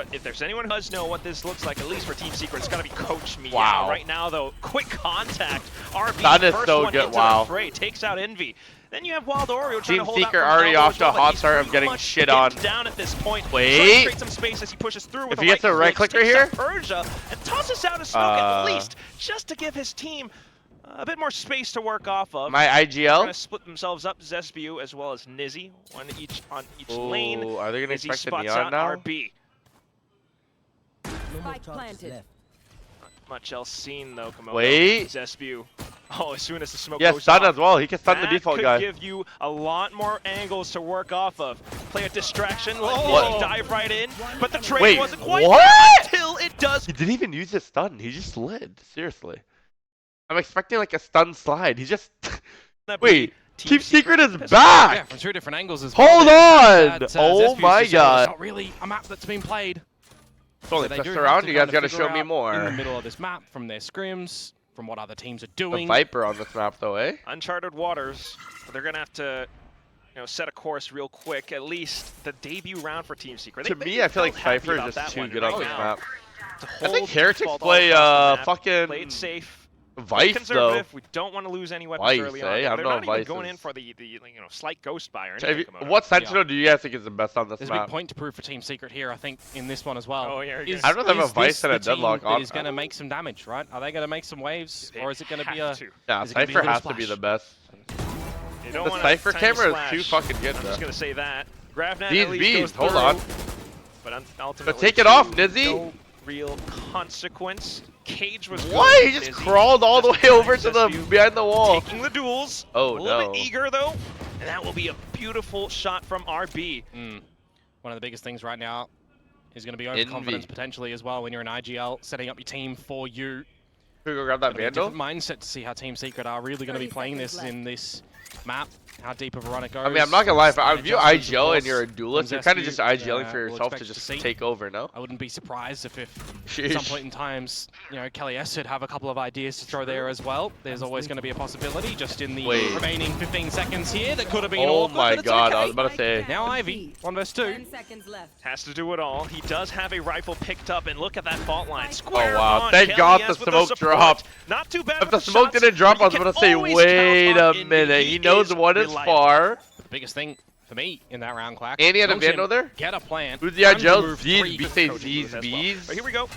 But if there's anyone who does know what this looks like, at least for Team Secret, it's got to be Coach Meow. Wow. Right now, though, quick contact. RB, That is first so one good. into Wow. the fray, takes out Envy. Then you have Wild Oreo trying Team to hold Secret out from already Albo off as to a well, but hot he's start of pretty getting much shit on. down at this point. Wait. Trying to create some space as he pushes through with If he gets a right click right takes here? out Persia and tosses out a smoke at least, just to give his team a bit more space to work off of. My They're IGL? gonna split themselves up, Zesbu as well as Nizzy, one each on each Ooh, lane. are they gonna Nizzy expect the spots neon out now? RB. Spike planted. Not much else seen though, Komodo. Wait. Zesbu. Oh, as soon as the smoke Yes, goes stun off, as well. He can stun the that default could guy. give you a lot more angles to work off of. Play a distraction, What? dive right in, but the trade Wait, wasn't quite what? there until it does. He didn't even use his stun. He just slid. Seriously. I'm expecting like a stun slide. He just... Wait. Team Secret is Yeah, back! from 2 different angles as Hold well. on! That, Oh Zespu's my just god. It's not really a map that's been played. It's only So they just do have around. to You guys kind of gotta figure show me out more. in the middle of this map from their scrims, from what other teams are The doing. Viper on this map though, eh? Uncharted waters, but they're gonna have to, set a course real quick. At least the debut round for Team Secret. To me, I feel like Cypher is just too good on this map. I think Heretics play fucking Play it safe. Vice though. Conservative. We don't want to lose any weapons Vice, early eh? on. I They're don't know not if even Vice going is- in for the slight ghost buy or If anything. you- Komodo. What Sentinel do you guys think is the best on this There's a map? big point to prove for Team Secret here, I think, in this one as well. Oh, yeah, Is- I'd rather have a is Vice this than a the team Deadlock, that is I going to don't- make some damage, right? Are they going to make some waves, They or is it going to be have a... to. Nah, is it gonna be a Cypher little has to be splash? the best. You don't The want a Cypher tiny camera is splash. too fucking good, I'm bro. just gonna say that. Gravnet These at least bees, goes hold through, on. but ultimately But take it off, to Nizzy. No real consequence. Cage was What? good. He just Nizzy crawled all the just way over behind to the Zesbu, behind the wall. taking the duels. Oh, a little no. bit eager though, and that will be a beautiful shot from RB. One of the biggest things right now is going to be Envy. overconfidence potentially as well when you're in IGL, setting up your team for you. Can we go grab that Gonna be a Vandal? different mindset to see how Team Secret are really going to be 30 playing this seconds in this map, how deep of a run it goes. I mean, I'm not gonna lie, if I Some view adjustments, of IGL and course, you're a duelist, from you're kind of Zespu, just IGLing for we'll yourself to expect just see. take over, no? I wouldn't be surprised if at some Sheesh. point in times, Kelly S would have a couple of ideas to throw there as well. There's always going to be a possibility just in the Wait. remaining 15 seconds here that could have been Oh awkward, my but it's god, okay. I was about to say. Now Ivy, 1 vs 2. 10 seconds left. Has to do it all. He does have a rifle picked up, and look at that fault line. Square Oh, wow. on. Thank Kelly God S the with smoke support. dropped. Not too bad. If the with smoke shots, didn't drop, but I was you gonna can say, always wait count on a Envy. minute. He knows one is reliable. far. The biggest thing for me in that round, Clack. And he had a Coach him, Vandal there? Get a plan. Who's the time to IGL? move Z's, 3 we for say Coach. Z's, As well. B's. But here we go.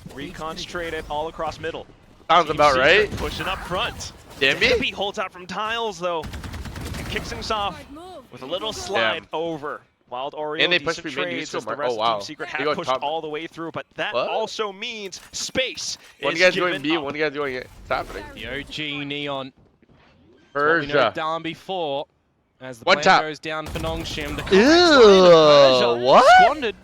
Reconcentrated all across middle. Sounds Team about Secret right. Pushing up front. Dammy? Debbie holds out from tiles though. And kicks him off with a little slide over. Wild Oreo, And they decent pushed me mid, trades you as the still rest oh, of wow. Team Secret They have go pushed top. all the way through, but that What? also means space One is guy's given doing B, up. one guy's doing it. It's happening. The OG Neon. It's what we know Persia. down before. As the One plan tap. goes down for Nongshim. The Ew, what? Squandered.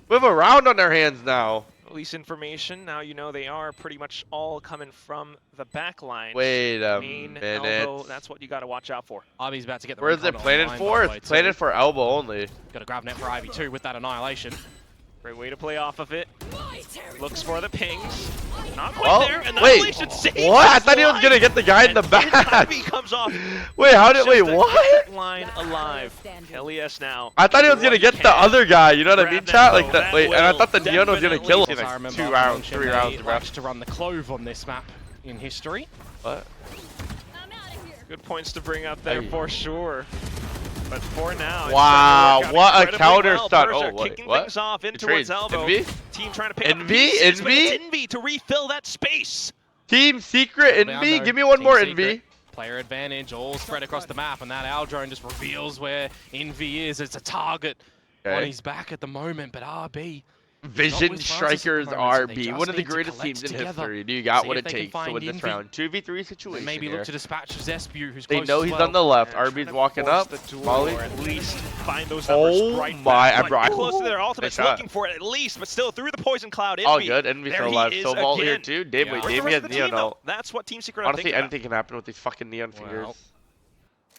We have a round on their hands now. Release information. Now you know they are pretty much all coming from the back line. Wait a Main minute. elbow, that's what you got to watch out for. Ivy's about to get the Where is it recon planted online, for? by the way, It's planted too. for elbow only. Got a grab net for Ivy too with that annihilation. Great way to play off of it. Looks for the pings. Not quite Well, there. wait. Annihilation saves What? I his thought he was life. gonna get the guy in the And back. Ivy comes off. Wait, how did? Wait, Just to what? keep line alive. Kelly S now. I thought he was gonna get the other guy. You know what I Grab mean, that chat? though, Like that. that Wait, and I will thought the Neon was gonna kill him. I Like remember 2 rounds, Nongshim, 3 they rounds, bro. likes to run the clove on this map in history. What? Good points to bring up there Hey. for sure. But for now, it's Wow, starting to work out what a incredibly counter well. stun. Persia Oh, wait, kicking what? things off in Good towards trades. elbow. Envy? Team trying to pick up Envy? the pieces, but it's Envy? Envy to refill that space. Team Secret Hold down, Envy? though. Give me one Team more Secret, Envy. Player advantage all spread across the map, and that Owl drone just reveals where Envy is. It's a target on Okay. his back at the moment, but RB. Vision with Francis Strikers at the moment, so they RB. just One of the need to greatest collect teams in together. history. Do you got See what if it they can takes to find win this Envy. round? 2v3 situation And maybe here. look to dispatch Zespu, who's They close know as he's well. on the left. Trying RB's to walking force up. the duel, Molly. or at least find those numbers Oh right my, back. bro, I- Close to their ultimates, Nice shot. looking for it at least, but still through the poison cloud. All Envy. good. Envy's There still he alive. is So Vault here again. too. Dave, Yeah. wait, Where's Dave the has rest of the team, neon though? ult. That's what Team Secret are Honestly, thinking about. anything can happen with these fucking neon fingers. Well,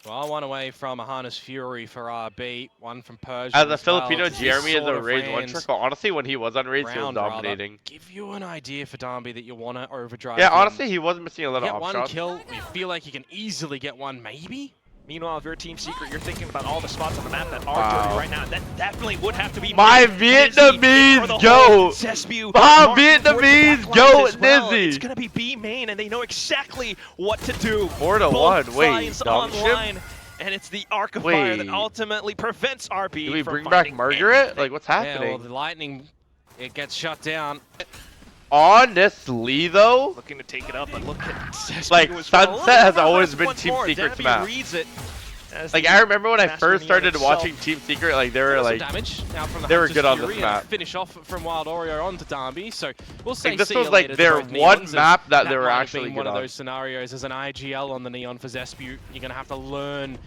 well, one away from a Harness Fury for RB, one from Persia. As a as well. Filipino, This Jeremy is sort a of Rage one lands trick. But honestly, when he was on Rage, he was round, rather, dominating. give you an idea for Darby that you want to overdrive. Yeah, him. honestly, he was missing a lot of Get off one shots. kill, you feel like you can easily get one, maybe? Meanwhile, if you're Team Secret, you're thinking about all the spots on the map that are dirty right now. That definitely would have to be my mid, Vietnamese Nizzy, goat. Zespew, My marking towards the Vietnamese back lines goat, as well. Nizzy. It's gonna be B main, and they know exactly what to do. 4-1. Both Wait, sides online, Dongshim? and it's the Arc of Fire that Wait. ultimately prevents RB Do we from bring back finding Margaret? anything. Like, what's Yeah, happening? well, the lightning, it gets shut down. Honestly, though, Looking to take it up, but look at Zespew like, as Sunset well. has always been Once Team more, Secret's Dabby map. reads it as Like, the I remember when I master first neon started itself. watching Team Secret, like, they were Some like, damage now from the they were Hunter's good on Fury this and map. finish off from Wild Oreo onto Darby. So we'll say like this see you was like later to their both one Neons, map that and they were might have actually been good one of on. those scenarios as an IGL on the Neon for Zespew. You're gonna have to learn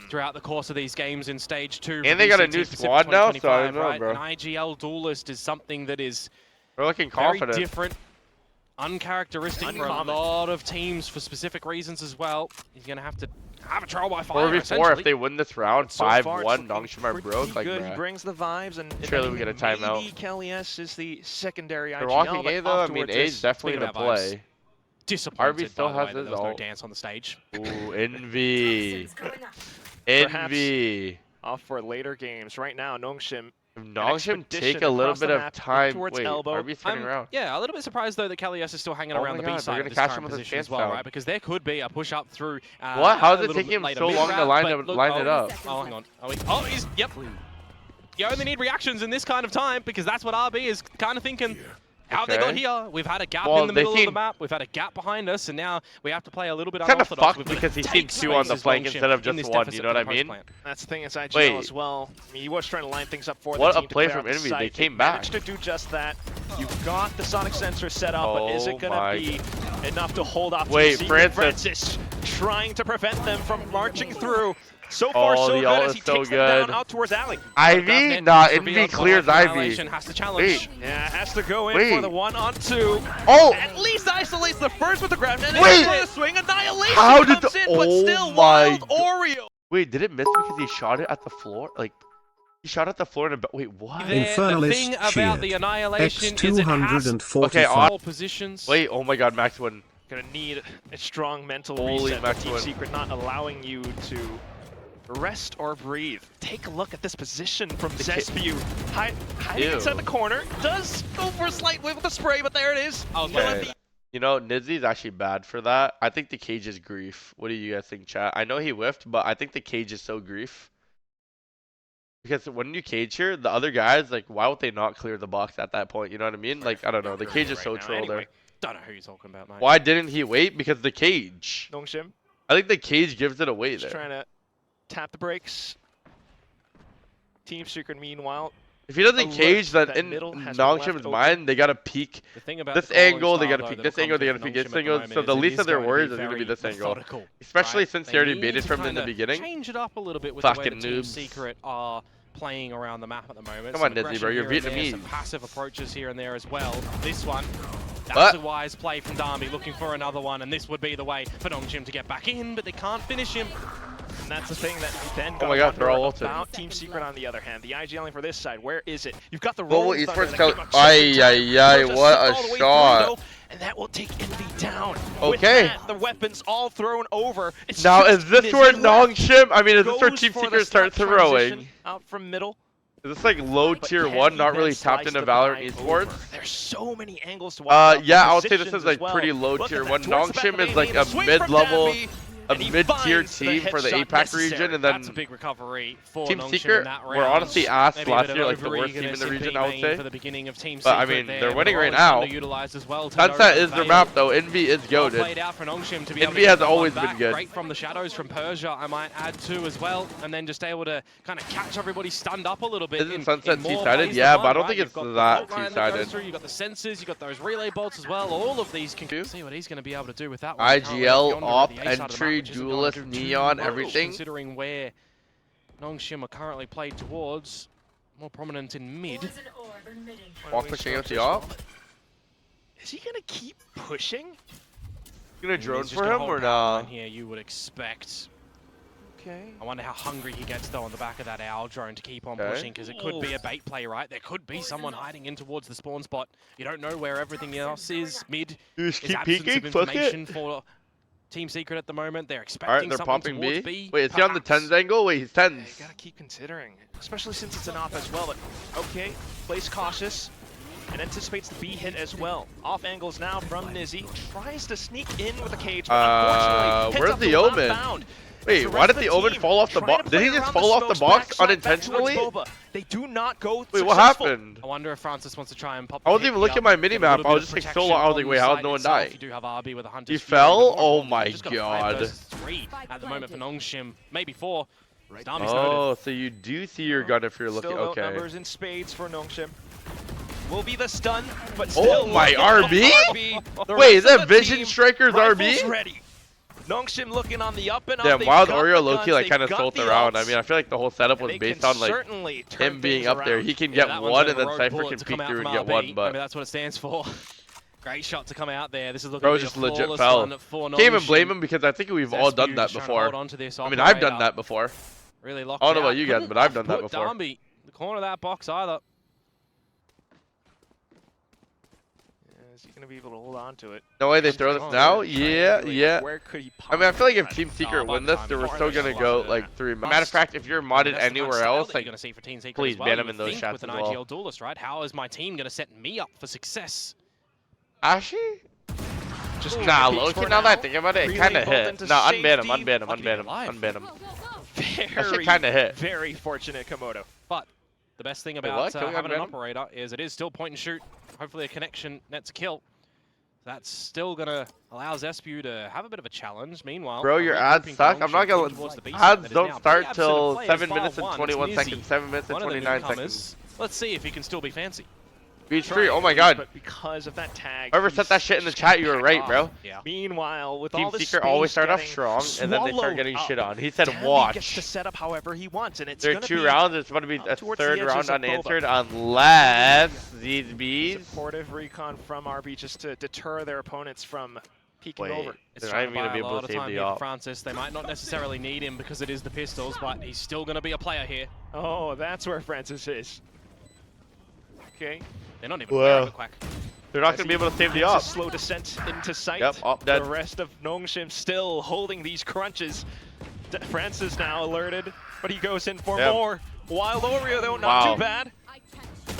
throughout the course of these games in stage 2. And they got a VCT new Pacific squad now, so I 2025, don't know, right? bro. An IGL duelist is something that is We're looking very confident. different, uncharacteristic for a Uncommon. lot of teams for specific reasons as well. He's gonna have to have a trial by fire. 4v4 essentially. if they win this round, So far, it's 5-1, looking Dongshim are pretty broke. Like, good. He bruh. brings the vibes, and if Surely we get a anything, timeout. maybe Kelly S is the secondary They're IGL, walking but A though. I mean, afterwards A is this- definitely Speaking the about vibes. play. Disappointed, still by the has way, that his there was no ult. dance on the stage. Ooh, envy. Perhaps Envy. off for later games. Right now, Nongshim If Dongshim take expedition a little across the bit of map, time. towards Wait, elbow. RB's turning around. Yeah, a little bit surprised though that Kalias is still hanging Oh around my the B God, they're side gonna of this catch him current with his position as stance well, down. right? Because there could be a push up through. What? How a is it little taking bit him later so long to mid-round, line but it- look- line oh, it up? Oh, hang on. Oh, he's yep. You only need reactions in this kind of time because that's what RB is kind of thinking. How have they got Okay. here? We've had a gap Well, in the they middle of the seem- map. We've had a gap behind us, and now we have to play a little bit Kind of unorthodox. fucked We've got because to he's take seen 2 on the spaces, flank Nongshim, instead of in just this 1. deficit You know what I for the mean? post-plant. That's the thing, it's IGL Wait. as well. I mean, he was trying to line things up for What the a team to play clear from out the Envy. site. They came managed back. to do just that. You've got the sonic sensor set up, but is Oh it going my to be enough to hold off Wait, Team Secret? Francis. Trying to prevent them from marching through. So far, Oh, so the good ult as is he so takes them down good. out towards Alley. Ivy? Govnet Nah, is Envy revealed, clears but Ivy. Annihilation has to challenge. Wait. Yeah, has to go in Wait. for the 1-on-2. Oh! At least isolates the first with the grab, and Wait. then the swing. Annihilation How did comes the- in, but oh still my Wild Oreo. Wait, did it miss because he shot it at the floor? Like, he shot at the floor and wait, what? The thing Infernalist about the cheered. Annihilation is it has Okay, all positions. Wait, oh my god, Max win. Gonna need a strong mental Holy reset. The Team Maxwell. Secret not allowing you to rest or breathe. Take a look at this position from Zespew. Hiding Ew. inside the corner. Does go for a slight whiff with the spray, but there it is. Oh, Will it okay. be- You know, Nizzy's actually bad for that. I think the cage is grief. What do you guys think, chat? I know he whiffed, but I think the cage is so grief. Because when you cage here, the other guys, like, why would they not clear the box at that point? You know what I mean? Like, I don't know. The cage is so Right now, troll anyway. there. Don't know who you're talking about, mate. Why didn't he wait? Because the cage. Nongshim I think the cage gives it away just there. trying to tap the brakes. Team Secret, meanwhile, If he doesn't alert cage, then that in middle has been Nongshim's left mind, they gotta peek The thing about this the calling angle, they style, gotta though, peek that this will angle, come they gotta from peek this Nongshim at the angle. moment So is the it least is of their going to be worries is gonna be very this angle. methodical, Especially right? since They he already need baited to from in the kinda beginning. Change it up a little bit with the way Fucking that Team noobs. Secret are playing around the map at the moment. Come Some on, Nizzy, aggression bro, you're here and there, Vietnamese. Some passive approaches here and there as well. This one, that's What? a wise play from Darby, looking for another one, and this would be the way for Nongshim to get back in, but they can't finish him. and that's the thing that you then Oh got my god, they're all ulted. about Team Secret on the other hand. The IGLing for this side, where is it? You've got the Global Rolling Thunder Esports that Scout. came up Ay, second ay, time. ay, Push what all a the way through, shot. though, and that will take Envy down. Okay. With that, the weapons all thrown over. It's Now, just is this Nizzy where left. Nongshim, I mean, is this where Goes Team for the Secret starts snap throwing? transition out from middle. Is this like low But tier can 1, he not then really slice tapped into the Valorant pie esports? over? There's so many angles to watch out. Yeah, I would say this Positions is like as well. pretty low Look tier at 1. that, towards the back Nongshim of is the like main, a swing from mid-level, Dabby, a and he mid-tier finds the team for the headshot APAC necessary. region, and That's a then big recovery for Team Nongshim Secret in that round. were honestly ass Maybe a last bit year, of like the worst team in the overeagerness region, B I would main say. For the beginning of Team But, I Secret mean, there, they're but winning right Rolling now. Thunder utilized as well to Sunset no is their avail. map though. Envy is Well goated. played out for Nongshim to be able Envy to has get that one always been back. good. Great from the shadows from Persia, I might add too as well, and then just able to kind of catch everybody stunned up a little bit. Isn't in Sunset more two-sided? plays Yeah, than but I don't one, think right? it's You've got the that bolt line that goes two-sided. through, You've got the sensors, you've got those relay bolts as well. All of these can see what he's going to be able to do with that one. IGL, Currently op, on the A side of the map, entry, which isn't going duelist, to do too neon, much, everything. Considering where Nongshim are currently played towards, more prominent in mid. While pushing out the op. Is he gonna keep pushing? Gonna He's drone just for gonna him hold or power nah? line here, you would expect. Okay. I wonder how hungry he gets though on the back of that owl drone to keep on Okay. pushing, because it could be a bait play, right? There could be someone hiding in towards the spawn spot. You don't know where everything else is. Mid You just is keep absence peeking, of fuck it. information for Team Secret at the moment. They're Alright, expecting they're something popping towards B. B. Wait, is he on the perhaps. 10s angle? Wait, he's 10s. You gotta keep considering, especially since it's an op as well. But okay, plays cautious and anticipates the B hit as well. Off angles now from Nizzy. Tries to sneak in with a cage, but unfortunately, where's the Omen? Wait, why did the Omen fall off the box? Did he just fall off the box unintentionally? They do not go Wait, what successful. happened? I wonder if Francis wants to try and pop. I wasn't even looking at my mini-map. I was just like so long. I was like, wait, how did no one die? You do have RB with a Hunter's He Fury, fell? but Oh more my just got 5 god. versus 3 at the moment for Nongshim, maybe 4. Darby's noted. Oh, so you do see your gun if you're looking. Still Okay. numbers in spades for Nongshim. Will be the stun, but Oh still my looking for RB? The Wait, is rest of that the Vision team, Striker's rifles RB? ready. Nongshim looking on the up and up. Damn, They've Wild got Oreo the low-key guns, like kind of they've sold got the around. I ults, mean, I feel like the whole setup and was they based can on like certainly turn him being things up there. around. He can Yeah, get that one's one, over and then road Cypher bullet can to peek come out through from and get RB. one. Maybe But that's what it stands for. Great shot to come out there. This is looking bro to be just a legit flawless fell. one for Can't even blame Nongshim. him because I think we've all done Zespu that just trying to before. hold on to this I mean, I've done operator. that before. Really locked I don't know out. about you guys, but I've done that Put before. Darby in the corner of that box either. Is he gonna be able to hold on to it? No way they throw this now? Yeah, yeah. Where could he I mean, I feel like if possibly Team Secret by win the this, time they were it's still over, gonna it's go lost. like 3. Must. Matter of fact, if you're modded That's the kind of anywhere style else, that you're like gonna see for Team Secret please as well. ban You him in those think shots with as an well. IGL duelist, right? How is my team gonna set me up for success? Ashy? just Nah, peeks Loki, for now that I now. think about it, it Relay kinda pulled hit. into Nah, unban him, safety. unban him, Lucky unban him, alive. unban him. That shit Very, kinda hit. very fortunate Komodo. But the best thing what? about Can we having an unban him? operator is it is still point and shoot. Hopefully a connection nets a kill. That's still gonna allow Zespu to have a bit of a challenge. Meanwhile, Bro, your ads suck. I'm not gonna. Ads don't start till 7 minutes and 21 seconds. 7 minutes and 29 seconds. Let's see if he can still be fancy. Beach free. Oh my god. But because of that tag, Whoever he's said that shit in the just chat, gonna you were back right, off. bro. Yeah. Meanwhile, with Team all the Secret space always start off getting strong, and then they start swallowed getting up, shit on. He said, Dambi gets to watch. set up however he wants, and it's There are gonna 2 be rounds. It's going to be up a towards the 3rd edges round of Boba. unanswered unless these bees. supportive recon from RB just to deter their opponents from peeking Wait. over. It's They're not trying even to gonna buy be a able lot to of save time the here for op. Francis. They might not necessarily need him because it is the pistols, but he's still going to be a player here. Oh, that's where Francis is. Okay. They're not even aware of a quack. They're not going to be able to save the It's a op. slow descent into sight. Yep, op dead. The rest of Nongshim still holding these crunches. Francis now alerted, but he goes in for Yep. more. Wild Oreo though, not Wow. too bad.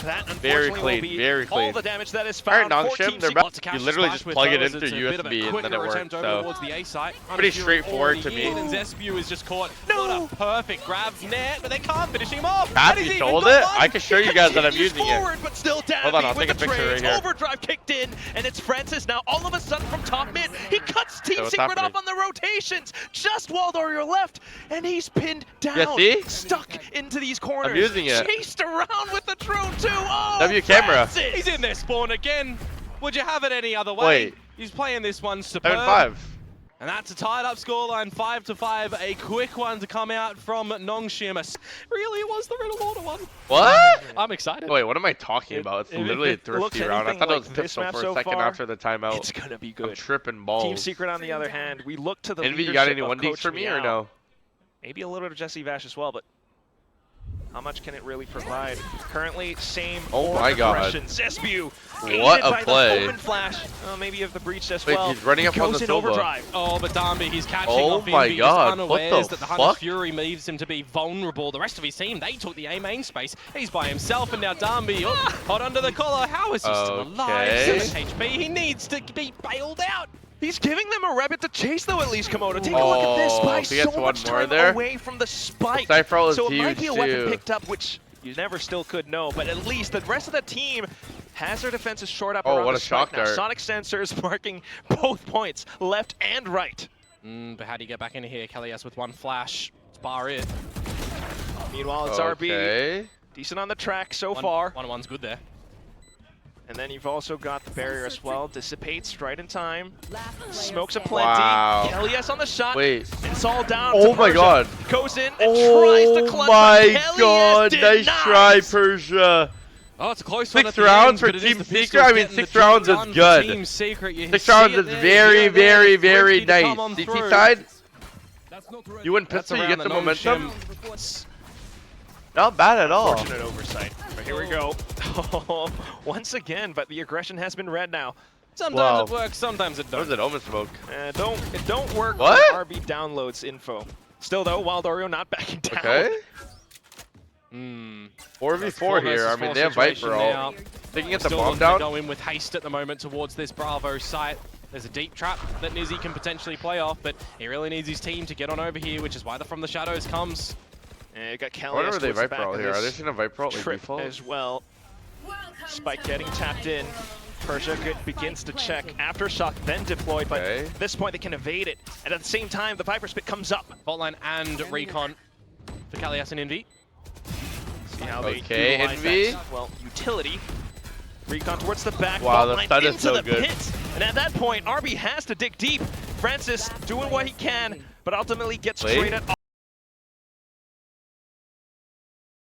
That Very unfortunately clean, will be very all clean. the damage that is Alright, found for Nongshim, Team they're Secret. back. Lots of You cash literally splash just with plug it those. into It's a bit of a USB and then it quicker works. attempt over So towards the A site. Pretty Unfury straightforward already to me. in, And Zespu is just caught. No! What a perfect grab net, but they can't finish him off. Pat, And he's you even sold got it? one. I can show you guys that I'm Continues using it. forward, but still down. Hold on, I'll with take a the picture trades. right here. Overdrive kicked in, and it's Francis now. All of a sudden from top mid, he cuts Team what's Secret happening? off on the rotations. Just Wild Oreo left, and he's pinned down. Yeah, see? Stuck into these corners. I'm using it. Chased around with the drone too. Oh, W camera. Francis! He's in their spawn again. Would you have it any other way? Wait. He's playing this one superb. 7-5. And that's a tied up scoreline, 5-5. A quick one to come out from Nongshim. Really, it was the Riddle Order one. What? I'm excited. Wait, what am I talking about? It's If literally a it looks thrifty round. I anything thought it was like this pistol map for a so second far, after the timeout. It's gonna be I'm good. tripping balls. Team Secret, on the other hand, we look to the Envy, you got any leadership of 1Ds Coach for me or Meow. no? Maybe a little bit of Jesse Vash as well, but how much can it really provide? Currently, same Oh my god. aggression. Zespu, What aided a by play. The open flash. Maybe of the breach as Wait, well. he's running up on Goes the in Silva. overdrive. Oh, but Darby, he's catching Oh off my Envy, god, just what unawares the that the Hunter's fuck? Fury leaves him to be vulnerable. The rest of his team, they took the A main space. He's by himself, and now Darby, hot under the collar. How is he still alive? Okay. 7 HP. He needs to be bailed out. He's giving them a rabbit to chase, though, at least, Komodo. Take a look at this. Oh, By if he gets so one much more time there. away from the spike. Cypher is So it might huge be a weapon too. picked up, which you never still could know. But at least the rest of the team has their defenses short up Oh, around what the a shock spike now. dart. Sonic sensors marking both points, left and right. But how do you get back into here? Kellyas with one flash. It's bar it. Meanwhile, it's RB. Okay. Decent on the track so far. 1-1's good there. And then you've also got the barrier as well. Dissipates right in time. Smokes aplenty. Wow. Kellyas on the shot. Wait. It's all down Oh to my Persia. god. Goes in and Oh tries to clutch, my but Kellyas god. Nice try, denies. Persia. Oh, it's a close one. 6 at the rounds end, for but it is Team the Secret? pistols I mean, getting 6 the rounds job is done for good. Team Secret. You 6 see rounds it is there, very, yeah, very, there's very Thrifty to come nice. on CT through. side, you win That's pistol, you around get the the momentum. Nongshim. Not bad at all. Fortunate oversight. But here we go. Once again, but the aggression has been read now. Sometimes it works, sometimes it What was don't. it? Omen smoke. It don't work What? when RB downloads info. Still though, Wild Oreo not backing down. Okay. Hmm. 4v4 here. I mean, they have Viper all. They can get the bomb down. Go in with haste at the moment towards this Bravo site. There's a deep trap that Nizzy can potentially play off, but he really needs his team to get on over here, which is why the From the Shadows comes. And you got Kelly. Where are they Viper all here? Are they seeing a Viper all like trip default? as well. Spike getting tapped in. Persia begins to check. Aftershock then deployed, but at this point they can evade it. And at the same time, the Viper Spit comes up. Fault line and recon for Kalias and Envy. See how they Okay, utilize Envy. that, well, utility. Recon towards the back. Wow, the line stun is into so the good. pit. And at that point, RB has to dig deep. Francis doing what he can, but ultimately gets traded off.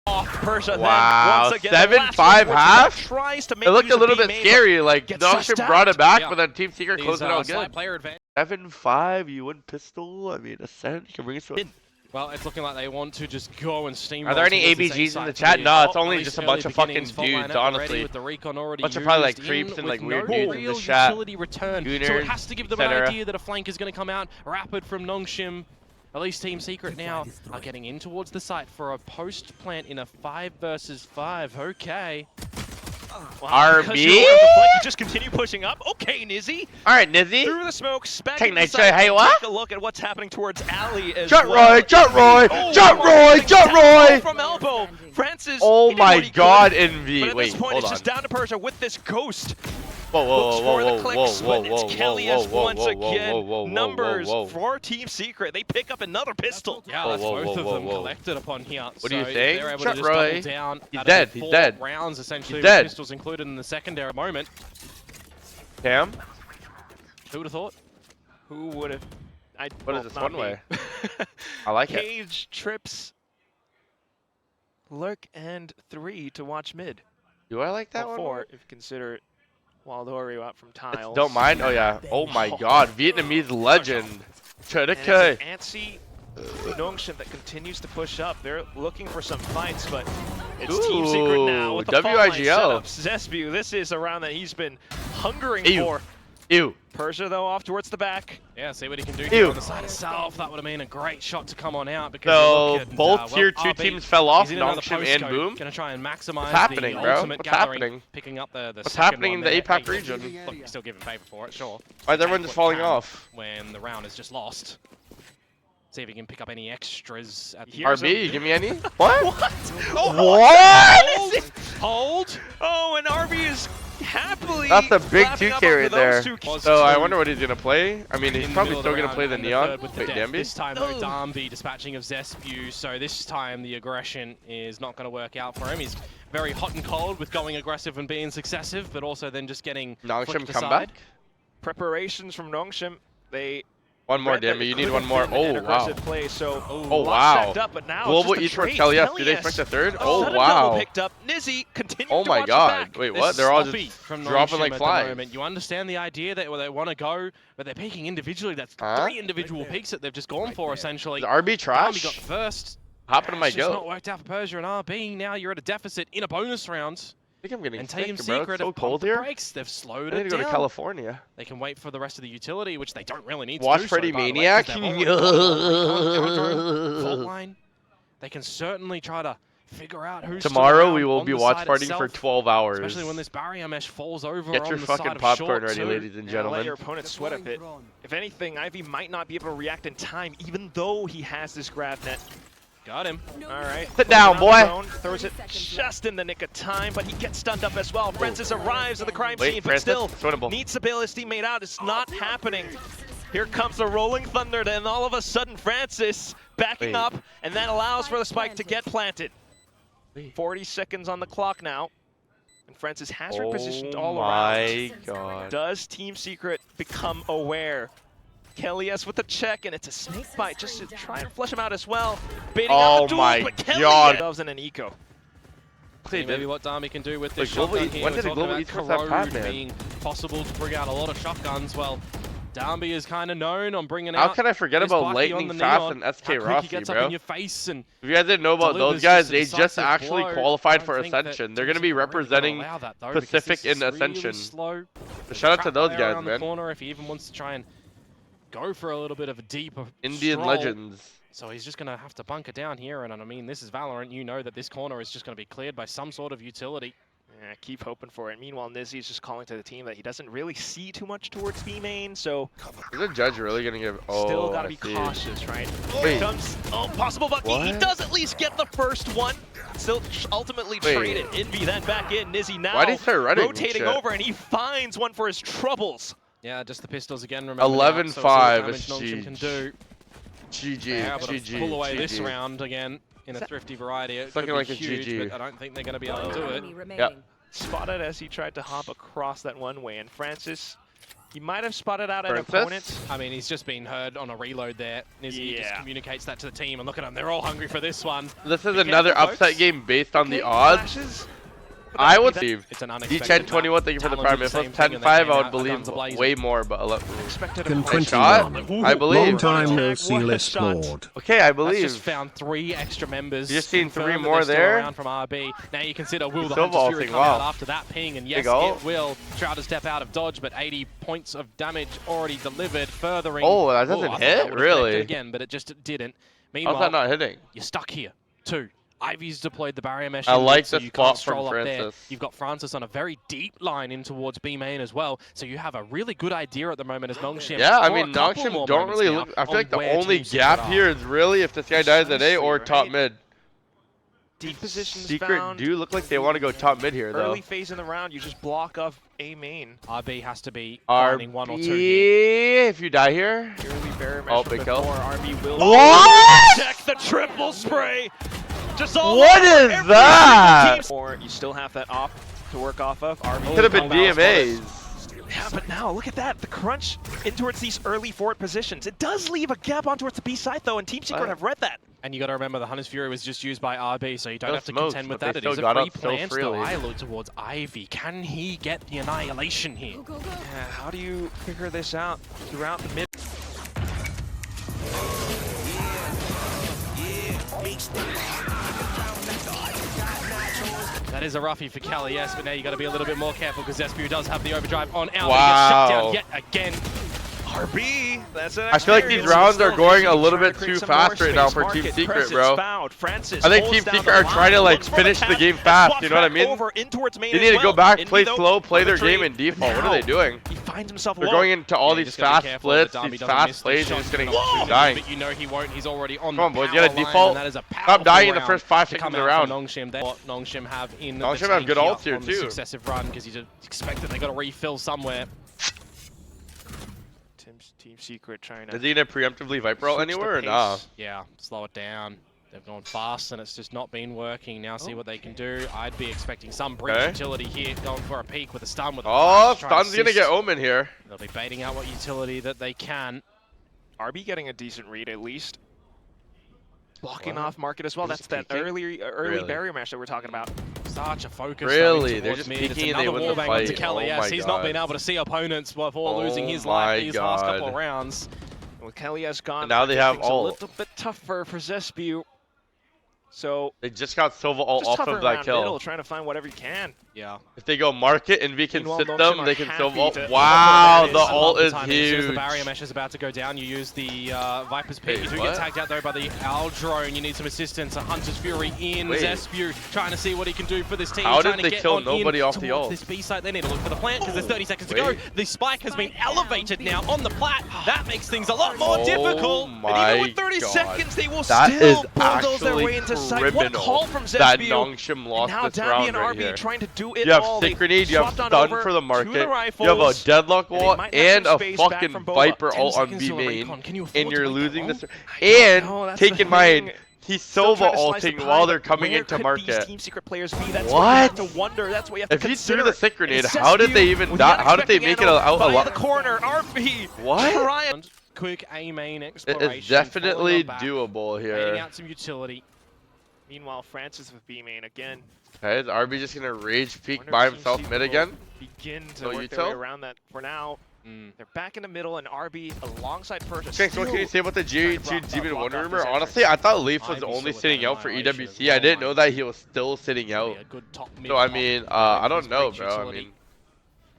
Persia Wow, then once again 7-5 half? tries to make It looked use a little of bit B-main, scary. Like, gets Noxian sussed brought out. it back, Yeah. but then Team Secret closed it out Slight good. player advantage. 7-5, you win pistol. I mean, Ascent, you can bring us to Well, it's looking like they want to just go and steamroll. Are there any towards this ABGs in side the to chat? the- No, it's oh, only at least just a early bunch of fucking beginnings, fault line dudes, at the ready honestly. with the recon already Bunch of probably, like, used creeps in and, like, with weird no dudes in real the chat. utility return. So it Gooners, has to give them an etc. idea that a flank is going to come out. Rapid from Nongshim. At least Team Secret now are getting in towards the site for a post plant in a 5 versus 5. Okay. Wow, RB? because you're aware of the flank, you just continue pushing up. Okay, Nizzy. Alright, Nizzy. Through the smokes, back Take into the night, site. hey, what? Take a look at what's happening towards Ali as Jut well. Roy, Jut Roy, Oh, Jut Roy, Jut down Roy! from elbow. Francis. Oh he did my what he god, could, Envy. But at Wait, this point, hold it's on. just down to Persia with this ghost. Whoa, whoa, Looks whoa, for whoa, the whoa, clicks, whoa, but it's whoa, Kellias whoa, once whoa, again. whoa, whoa, whoa, Numbers whoa. for Team Secret. They pick up another pistol. Yeah, Whoa, that's whoa, both whoa, of whoa, them whoa. collected upon here. What do you So think? they're able Shut to just Roy. double down. He's out of dead, the he's 4 dead. rounds essentially He's with dead. pistols included in the secondary moment. Cam? Who would have thought? Who would have? What is this not one me. way? I like it. Cage trips. Lurk and 3 to watch mid. Do I like that Or one? 4 if you consider Wild Oreo out from tiles. Don't mind? Oh yeah. Oh my god. Vietnamese legend. And it's Chudike. an antsy Nongshim that continues to push up. They're looking for some fights, but it's Team Secret now with the fault line WIGL. setups. Zespew, this is a round that he's been hungering Ew. for. Ew. Persia, though, off towards the back. Yeah, see what he can do Ew. here on the side itself. That would have been a great shot to come on out because So look at, both tier 2 RB, teams fell off, he's in another Nongshim and postcode, Boom. Gonna try and maximize happening, the bro? ultimate What's gathering, happening? picking up the What's second happening one in the there. APAC Hey, region? Look, you're still giving favor for it, sure. Why is everyone Take just what falling can off? when the round is just lost. See if he can pick up any extras at the Here's RB, a- you give me any? What? What? What? Hold. Oh, and RB is happily That's a big lapping 2 up carry onto there. those two So I wonder what he's gonna play. I mean, he's In the probably middle of still the gonna round play the on Neon. third with the Wait, death. Dambi? This time though, Darby dispatching of Zespew, so this time the aggression is not going to work out for him. He's very hot and cold with going aggressive and being successive, but also then just getting Nongshim flicked come aside. back? preparations from Nongshim. They One more, read that Dambi. it You need could one have more. been an Oh, wow. aggressive play, so Oh, lots wow. stacked up, but now Global it's just a Esports trade. Kellyus. Do they Kellyus. expect a third? A Oh, sudden double wow. picked up. Nizzy continued Oh to my watch the god. back. Wait, This what? They're all sloppy just from dropping Nongshim like at the flies. moment. You understand the idea that they want to go, but they're peeking individually. That's Huh? 3 individual peaks that they've just gone for, essentially. Is RB Darby got trash? first. Hopping to my It's just not goat. worked out for Persia and RB. Now you're at a deficit in a bonus round. I think I'm getting And sick, Team bro. Secret It's so have cold pumped the here. brakes. They've slowed I need it to go to down. California. They can wait for the rest of the utility, which they don't really need to Watch do Freddy so, by the way, Maniac. 'cause they've already got a Recon, fault line. They can certainly try to figure out who's still Tomorrow around we will on be the watch side partying for itself, 12 hours. especially when this barrier mesh falls over Get on your the fucking side of popcorn short ready, too. ladies and Yeah, let gentlemen. your opponent sweat a bit. If anything, Ivy might not be able to react in time, even though he has this grab net. Got him. All right. Sit down, Flipping out boy. the drone, throws it just in the nick of time, but he gets stunned up as well. Francis arrives at the crime Wait, scene, but Francis, still swimmable. needs to bail his teammate out. It's not happening. Here comes the rolling thunder, and all of a sudden Francis backing Wait. up, and that allows for the spike to get planted. 40 seconds on the clock now, and Francis has repositioned all Oh around. my god. Does Team Secret become aware? Kelly's with the check, and it's a snake bite just to try and flush him out as well. Baiting out Oh the duel, my but Kelly god. loves in an eco. See maybe what Darby can do with this Wait, Global shotgun here. when We're did the talking Global about Esports have corrode Pac-Man? being possible to bring out a lot of shotguns. Well, Darby is kind of known on bringing How out. can I forget his about Bucky on Lightning the Fast neon. and SK How quick he Rossi, gets up bro? in your face and If you guys didn't know about those delivers guys, just a they just decisive actually blow. qualified I for don't think that Ascension. They're Team going to be Secret are really gonna representing allow that, though, because Pacific this is in really Ascension. slow. So There's shout a out to trap those player guys, around man. the corner if he even wants to try and go for a little bit of a deeper Indian stroll. legends. So he's just going to have to bunker down here, and I mean, this is Valorant. You know that this corner is just going to be cleared by some sort of utility. Yeah, keep hoping for it. Meanwhile, Nizzy's just calling to the team that he doesn't really see too much towards B main, so Is the judge really going to give... Oh, still gotta I be see. cautious, right? Oh, Wait. here comes possible Bucky. He What? does at least get the first one. Still ultimately Wait. traded. Envy then back in. Nizzy now Why'd he start running and rotating shit? over, and he finds one for his troubles. Yeah, just the pistols again. Remember 11-5, so we'll see what damage Nongshim can jeez. do. GG, They're able to GG, pull away this GG. round again in a Thrifty variety. It It's could looking be like a huge, GG. but I don't think they're going to be able to do it. Yep. Spotted as he tried to hop across that one way, and Francis, he might have spotted out an Francis? opponent. I mean, he's just been heard on a reload there. Nizzy just Yeah. communicates that to the team, and look at them, they're all hungry for this one. This is Be another careful, upset folks. game based on the Okay, odds. flashes. I would believe. It's an unexpected D10-21, thank you for the Talon prime. did If the it was same thing, and they 10-5, came I would out believe guns a-blazing. way more, but Expected Can opponent. shot. 21. I believe. Long time no What see a list shot. Lord. Okay, I That's believe. just found 3 extra members. You just seen Confirmed 3 that more they're still there? around from RB. Now you consider, will the Silver Hunter's Fury ulting, come wow. out after that ping? And yes, Big ult. it will. Try to step out of dodge, but 80 points of damage already delivered, furthering. Oh, that I doesn't thought hit? that would've Really? connected again, but it just didn't. How's Meanwhile, that not hitting? you're stuck here. 2. Ivy's deployed the barrier mesh. I in like mid, so the you spot can't from stroll up there. Francis. You've got Francis on a very deep line in towards B main as well, so you have a really good idea at the moment as Nongshim. Yeah, I for a mean, couple Nongshim more don't moments really now look... I feel on like the where only Team Secret gap are. here is really if this guy dies today or Precisely, top right? mid. Deep positions Secret found. do look like they want to go top mid here, though. Early phase in the round, you just block off A main. RB has to be finding 1 or 2 here. RB, if you die here... Early barrier Oh, mesh big from kill. before. RB will What? check the triple spray. Just all What over is every that? single team. Or you still have that op to work off of. RB Could have been will bounce DMAs. Yeah, but now look at that. The crunch in towards these early forward positions. It does leave a gap on towards the B side though, and Team Secret have read that. And you got to remember the Hunter's Fury was just used by RB, so you don't No have to smokes, contend with but that. they It is still a got free up so plant though. freely. I look towards Ivy. Can he get the annihilation here? Yeah, how do you figure this out throughout the mid? That is a roughie for Cali, yes, but now you got to be a little bit more careful because Zespu does have the overdrive on out. Wow. He gets shut down yet again. RB, that's an I feel like these experience. rounds Still are going a trying little to bit create too some fast more right now space. for Team Market Secret, presence bro. found. Francis I think holds Team down Secret the are trying to line, like looks for finish the tap, game and fast, swaps you know what I back mean? over in towards main They as need to well. go back, Envy, play though, slow, play on the their game trade. in default. What are Now, they doing? He finds himself They're alone. going into all Yeah, these just gotta be fast careful that splits, Darby these doesn't fast miss the plays, and shot just getting from dying. But you know he won't. He's already on Come on, the boys, you gotta power line, default. and that is a Stop dying in the powerful first 5 round to seconds come of the out from round. Nongshim. That's what Nongshim have in the Nongshim have good tank ults here, on the too. successive run because you just expect that they got to refill somewhere. Team Secret trying to Is he gonna preemptively Viper ult switch the anywhere or pace. nah? Yeah, slow it down. They've gone fast and it's just not been working. Now see what they can do. I'd be expecting some breach Okay. utility here, going for a peek with a stun with a Oh, flash, try and Stun's gonna assist. get Omen here. They'll be baiting out what utility that they can. RB getting a decent read at least. Blocking What? off market as well. They're That's just that peeking? early Really? barrier mesh that we're talking about. Such a focus. Really? though, They're towards just mid. peeking It's and they another win the wallbang onto fight. Kelly. Oh Yes, my he's not been God. able to see opponents before Oh losing his my life these last couple God. of rounds. And with Kelly has gone, And now they have things ult. a little bit tougher for Zespu. So They just got Silva ult just off hovering of that around kill. middle, trying to find whatever you can. Yeah. If they go market and we can Meanwhile, sit Nongshim them, are they can happy Silva ult. to- Wow, There the it is. I love ult the is timing. As soon as huge. the barrier mesh is about to go down, you use the Viper's peak. Wait, You do what? get tagged out though by the Owl drone. You need some assistance. A Hunter's Fury in. Wait. Zespu trying to see what he can do for this team. How trying did to they get kill on nobody in off the towards ult? this B site. They need to look for the plant because there's 30 seconds to Wait. go. The spike has been elevated now on the plat. That makes things a lot more Oh difficult. And my even with 30 God. seconds, they will That still is bulldoze their actually way into sight. What a criminal call from that Zespu. Nongshim And lost now this Dabby round and right RB here. trying to do it You have all. They Synchronade, you have swapped on Stun over for the to market, the you have a rifles, Deadlock and they ult, might have and some a space back fucking from Boba. Viper 10 ult on seconds B to a main, recon. Can you afford and to you're wait that losing long? this. I don't And know, that's keep the in mind, thing. he's Still Silva trying to slice the ulting pie, while they're but coming where into could market. These Team Secret players be? That's what you have to wonder. That's what you have to If he consider. threw the Thick Grenade, It's how did they Zespu even with die? the How did they unexpected make it angle out via alive? the corner? RB. What? Trying. Quick A main It exploration. is definitely falling on back, doable baiting here. out some utility. Meanwhile, Francis with B main again. Okay, is RB just gonna rage peek Wonder by if Team himself Secret mid will again? Begin to No work their way util? around that for now. They're back in the middle, and RB alongside Persia. Shanks, what can you say about the trying to G2 block Demon off 1 this rumor? entrance. Honestly, I thought Leaf was Ivy only still with sitting that out for annihilation as EWC. I well, didn't know Ivy. that he was still sitting out. A good top mid So I pop mean, with I don't his know, breach bro. I utility. mean,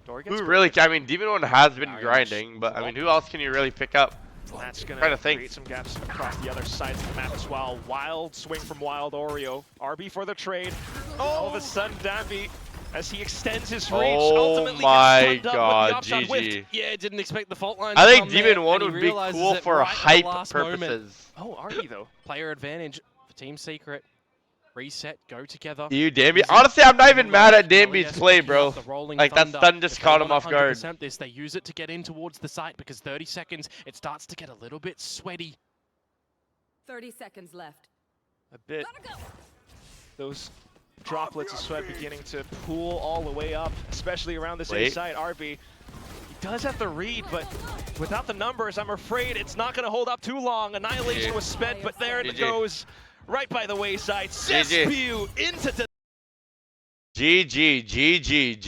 Door gets who really? I mean, Demon 1 has been Barrier grinding, but I mean, who else can you really pick up? That's gonna Trying to think. create some gaps across the other sides of the map as well. Wild swing from Wild Oreo. RB for the trade. All of a sudden, Dambi, as he extends his reach, Oh ultimately my gets stunned up God, with the opshot whiffed. GG. Yeah, didn't expect the fault line. I to think come there, Demon 1 and he would be realizes cool it for right at the hype last moment. purposes. Oh, RB though. Player advantage for Team Secret. Reset, go together. You, Dambi. Izzy, Honestly, I'm not even mad at Elias Dambi's play, picking up bro. the rolling Like, that thunder. stun just If they caught him want off guard. 100% this, they use it to get in towards the site because 30 seconds, it starts to get a little bit sweaty. 30 seconds left. A bit. Gotta go. Those droplets of sweat beginning to pool all the way up, especially around this Wait. inside. RB, he does have the read, but without the numbers, I'm afraid it's not going to hold up too long. Annihilation GG. was spent, but there it GG. goes, right by the wayside. GG. Zespew into GG, GG,